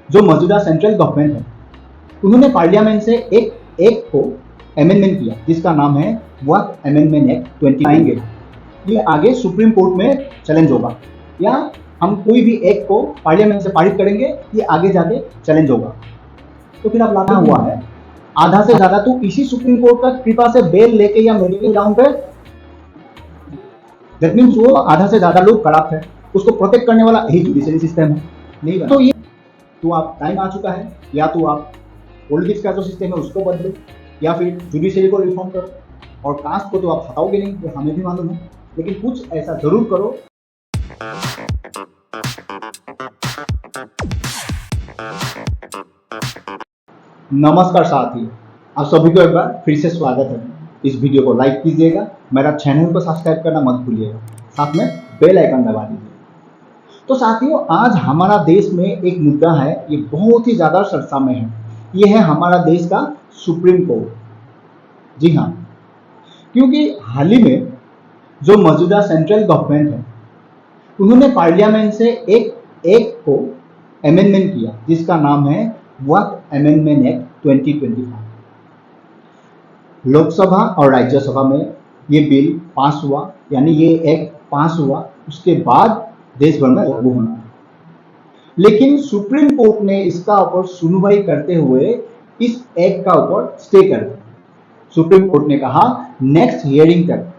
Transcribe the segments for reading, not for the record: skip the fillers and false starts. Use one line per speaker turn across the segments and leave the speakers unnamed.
जो मौजूदा central government है उन्होंने पार्लियामेंट से एक एक्ट को अमेंडमेंट किया जिसका नाम है वक्फ अमेंडमेंट एक्ट 2019। ये आगे सुप्रीम कोर्ट में चैलेंज होगा या हम कोई भी एक्ट को पार्लियामेंट से पारित करेंगे, ये आगे जाके चैलेंज होगा। तो फिर अब लाना हुआ है आधा से ज्यादा तो इसी सुप्रीम कोर्ट का कृपा से बेल लेके या मेडिकल ग्राउंड पे, दैट मींस वो आधा से ज्यादा लोग करप्ट है, उसको प्रोटेक्ट करने वाला यही जुडिशरी सिस्टम है। नहीं तो ये तो आप टाइम आ चुका है, या तो आप पॉलिटिक्स का जो सिस्टम है उसको बदलो या फिर जुडिशरी को रिफॉर्म करो। और कास्ट को तो आप हटाओगे नहीं, ये हमें भी मालूम है, लेकिन कुछ ऐसा जरूर करो। नमस्कार साथियों, आप सभी को एक बार फिर से स्वागत है। इस वीडियो को लाइक कीजिएगा, मेरा चैनल को सब्सक्राइब करना मत भूलिएगा, साथ में बेल आइकन दबा दीजिए। तो साथियों, आज हमारा देश में एक मुद्दा है, ये बहुत ही ज्यादा चर्चा में है। ये है हमारा देश का सुप्रीम कोर्ट। जी हाँ, क्योंकि हाल ही में जो मौजूदा सेंट्रल गवर्नमेंट है उन्होंने पार्लियामेंट से एक एक्ट को अमेंडमेंट किया जिसका नाम है वक्फ अमेंडमेंट एक्ट 2025। लोकसभा और राज्यसभा में ये बिल पास हुआ, यानी ये एक्ट पास हुआ, उसके बाद देश भर में लागू होना है। लेकिन सुप्रीम कोर्ट ने इसका ऊपर सुनवाई करते हुए इस एक्ट का ऊपर स्टे कर दिया। सुप्रीम कोर्ट ने कहा नेक्स्ट हियरिंग तक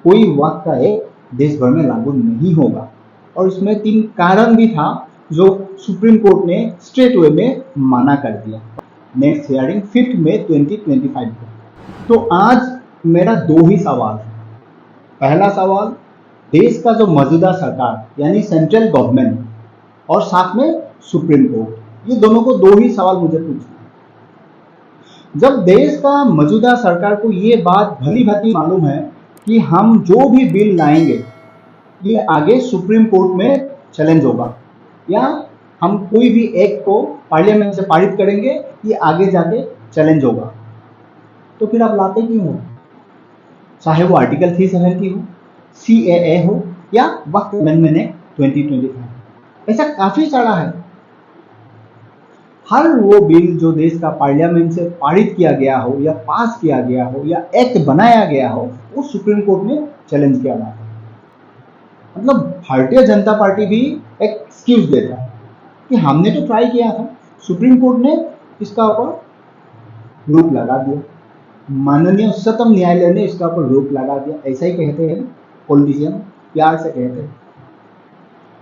कोई वक्फ का एक्ट देश भर में लागू नहीं होगा, और इसमें 3 कारण भी था जो सुप्रीम कोर्ट ने स्ट्रेट वे में माना कर दिया। नेक्स्ट हियरिंग 5 मई 2025 को। तो आज मेरा 2 ही सवाल है। पहला सवाल, देश का जो मौजूदा सरकार यानी सेंट्रल गवर्नमेंट और साथ में सुप्रीम कोर्ट, ये दोनों को 2 ही सवाल मुझे पूछना है। जब देश का मौजूदा सरकार को ये बात भली भांति मालूम है कि हम जो भी बिल लाएंगे ये आगे सुप्रीम कोर्ट में चैलेंज होगा, या हम कोई भी एक्ट को पार्लियामेंट से पारित करेंगे ये आगे जाके चैलेंज होगा, तो फिर आप लाते क्यों हो? चाहे वो आर्टिकल 370 हो, CAA हो या वक्फ अमेंडमेंट एक्ट 2025, ऐसा काफी सारा है। हर वो बिल जो देश का पार्लियामेंट से पारित किया गया हो या पास किया गया हो या एक्ट बनाया गया हो, वो सुप्रीम कोर्ट में चैलेंज किया जाता है। मतलब भारतीय जनता पार्टी भी एक एक्सक्यूज देता है कि हमने तो ट्राई किया था, सुप्रीम कोर्ट ने इसका ऊपर रोक लगा दिया, माननीय उच्चतम न्यायालय ने इसका ऊपर रोक लगा दिया। ऐसा ही कहते हैं पॉलिटिशियन, प्यार से कहते हैं,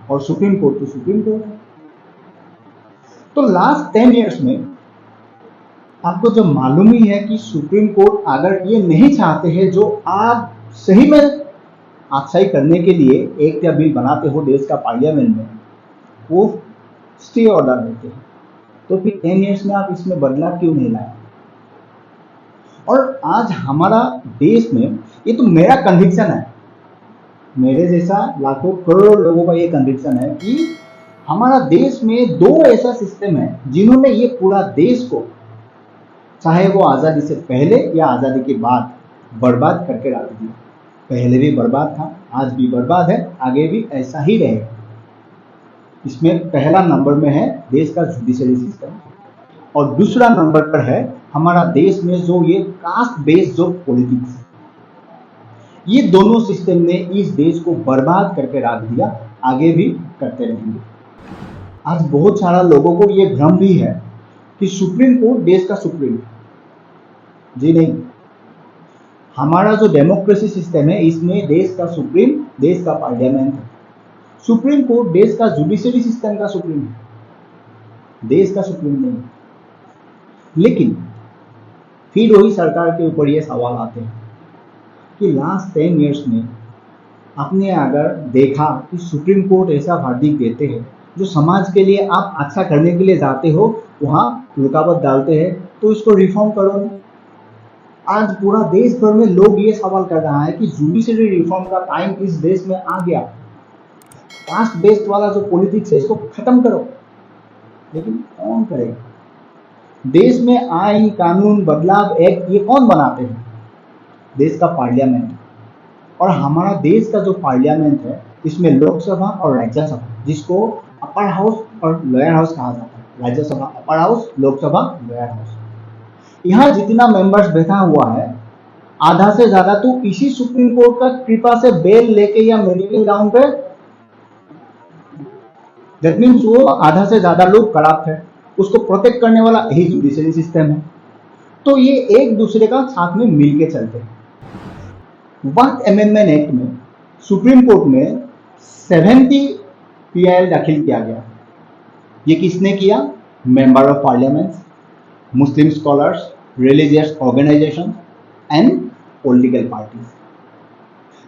और सुप्रीम कोर्ट तो सुप्रीम कोर्ट है। तो लास्ट 10 इयर्स में आपको जो मालूम ही है कि सुप्रीम कोर्ट अगर ये नहीं चाहते हैं जो आप सही में आशाई करने के लिए एक या बिल बनाते हो देश का पार्लियामेंट में, वो स्टे ऑर्डर देते हैं। तो फिर 10 इयर्स में आप इसमें बदलाव क्यों नहीं लाए? और आज हमारा देश में, ये तो मेरा कन्विक्शन है, मेरे जैसा लाखों करोड़ों लोगों का ये कन्विक्शन है कि हमारा देश में 2 ऐसा सिस्टम है जिन्होंने ये पूरा देश को, चाहे वो आज़ादी से पहले या आज़ादी के बाद, बर्बाद करके रख दिया। पहले भी बर्बाद था, आज भी बर्बाद है, आगे भी ऐसा ही रहेगा। इसमें पहला नंबर में है देश का जुडिशरी सिस्टम, और दूसरा नंबर पर है हमारा देश में जो ये कास्ट बेस्ड जो पॉलिटिक्स, ये दोनों सिस्टम ने इस देश को बर्बाद करके रख दिया, आगे भी करते रहेंगे। आज बहुत सारा लोगों को ये भ्रम भी है कि सुप्रीम कोर्ट देश का सुप्रीम, जी नहीं, हमारा जो डेमोक्रेसी सिस्टम है इसमें देश का सुप्रीम देश का पार्लियामेंट है। सुप्रीम कोर्ट देश का जुडिशरी सिस्टम का सुप्रीम है, देश का सुप्रीम नहीं। लेकिन फिर वही सरकार के ऊपर ये सवाल आते हैं कि लास्ट 10 इयर्स में आपने अगर देखा कि सुप्रीम कोर्ट ऐसा वर्डिक्ट देते हैं जो समाज के लिए आप अच्छा करने के लिए जाते हो, वहां रुकावट डालते हैं, तो इसको रिफॉर्म करो। आज पूरा देश भर में लोग ये सवाल कर रहा है कि जुडिशरी रिफॉर्म का टाइम इस देश में आ गया, कास्ट बेस्ड वाला जो पॉलिटिक्स है इसको खत्म करो। लेकिन कौन करेगा? देश में आईन कानून बदलाव एक्ट ये कौन बनाते हैं? देश का पार्लियामेंट। और हमारा देश का जो पार्लियामेंट है इसमें लोकसभा और राज्यसभा, जिसको अपर हाउस और लोअर हाउस कहा जाता है, Rajya Sabha upper house, Lok Sabha lower house. यहाँ जितना मेंबर्स बैठा हुआ है, आधा से ज्यादा तो इसी सुप्रीम कोर्ट का कृपा से बेल लेके या मेडिकल ग्राउंड पे, दैट मीन्स वो आधा से ज्यादा लोग करप्ट है, उसको प्रोटेक्ट करने वाला यही जुडिशरी सिस्टम है। तो ये एक दूसरे का साथ में मिलके चलते हैं। वक्त अमेंडमेंट एक्ट में सुप्रीम कोर्ट में 70 PIL दाखिल किया गया। ये किसने किया? Member of parliament, Muslim scholars, religious organisation and political parties.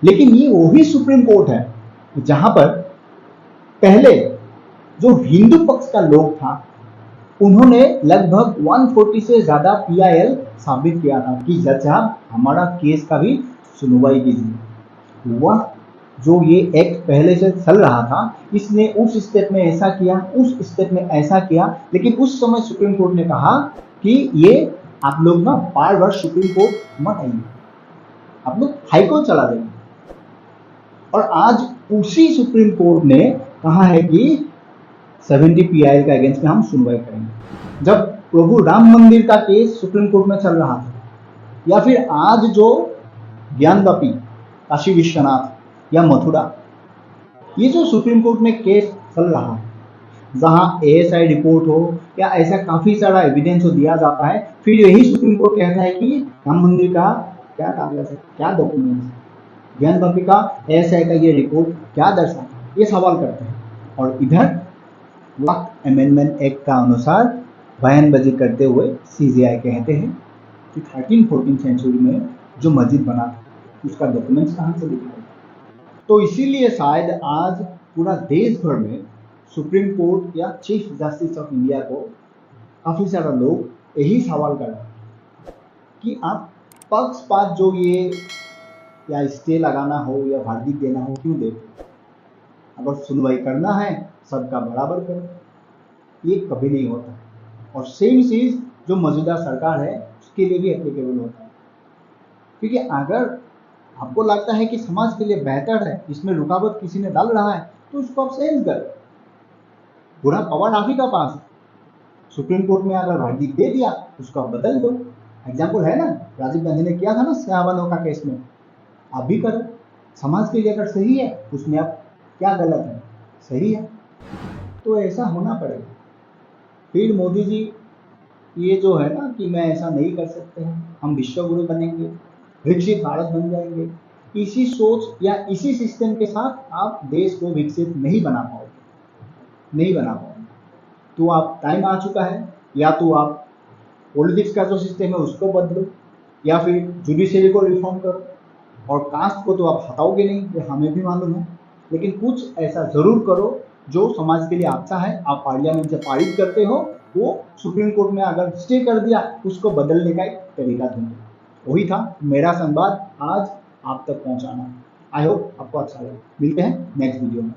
लेकिन ये वही सुप्रीम कोर्ट है जहां पर पहले जो हिंदू पक्ष का लोग था, उन्होंने लगभग 140 से ज्यादा PIL साबित किया था कि जज साहब हमारा केस का भी सुनवाई कीजिए। वह जो ये एक्ट पहले से चल रहा था, इसने उस स्टेट में ऐसा किया, उस स्टेट में ऐसा किया, लेकिन उस समय सुप्रीम कोर्ट ने कहा कि ये आप लोग ना बार बार सुप्रीम कोर्ट मत आइए, आप लोग हाईकोर्ट चला जाइए। और आज उसी सुप्रीम कोर्ट ने कहा है कि 70 PIL का अगेंस्ट में हम सुनवाई करेंगे। जब प्रभु राम मंदिर का केस सुप्रीम कोर्ट में चल रहा था, या फिर आज जो ज्ञानवापी काशी विश्वनाथ या मथुरा, ये जो सुप्रीम कोर्ट में केस चल रहा है, जहां ASI रिपोर्ट हो या ऐसा काफी सारा एविडेंस हो दिया जाता है, फिर यही सुप्रीम कोर्ट कहता है कि राम मंदिर का क्या कागज है, क्या डॉक्यूमेंट है, ज्ञानवापी का ASI का ये रिपोर्ट क्या दर्शाता है, ये सवाल करते हैं। और इधर वक्त अमेंडमेंट एक्ट का अनुसार बयानबाजी करते हुए CJI कहते हैं कि 13-14 सेंचुरी में जो मस्जिद बना था, उसका डॉक्यूमेंट्स कहाँ से दिखाएगा। तो इसीलिए शायद आज पूरा देश भर में सुप्रीम कोर्ट या चीफ जस्टिस ऑफ इंडिया को काफी सारा लोग यही सवाल कर रहे हैं कि आप पक्षपात जो ये या स्टे लगाना हो या वर्डिक्ट देना हो क्यों देते? अगर सुनवाई करना है सबका बराबर करो। ये कभी नहीं होता। और सेम चीज जो मौजूदा सरकार है उसके लिए भी एप्लीकेबल होता है, क्योंकि अगर आपको लगता है कि समाज के लिए बेहतर है, इसमें रुकावट किसी ने डाल रहा है, तो उसको आप चेंज करो। पूरा पावर आप ही का पास है। सुप्रीम कोर्ट में अगर वर्डिक्ट दे दिया, उसको आप बदल दो। एग्जाम्पल है ना, राजीव गांधी ने किया था ना शाहबानो का केस में, आप भी करो। समाज के लिए अगर सही है, उसमें आप क्या गलत है? सही है, तो ऐसा होना पड़ेगा। फिर मोदी जी ये जो है ना कि मैं ऐसा नहीं कर सकते हैं, हम विश्व गुरु बनेंगे, विकसित भारत बन जाएंगे, इसी सोच या इसी सिस्टम के साथ आप देश को विकसित नहीं बना पाओगे, नहीं बना पाओगे। तो आप टाइम आ चुका है, या तो आप पॉलिटिक्स का जो सिस्टम है उसको बदलो, या फिर जुडिशरी को रिफॉर्म करो। और कास्ट को तो आप हटाओगे नहीं, ये हमें भी मालूम है, लेकिन कुछ ऐसा जरूर करो जो समाज के लिए अच्छा है। आप पार्लियामेंट से पारित करते हो, वो सुप्रीम कोर्ट में अगर स्टे कर दिया, उसको बदलने का एक तरीका ढूंढो। वही था मेरा संवाद आज आप तक पहुंचाना। आई होप आपको अच्छा लगा। मिलते हैं नेक्स्ट वीडियो में।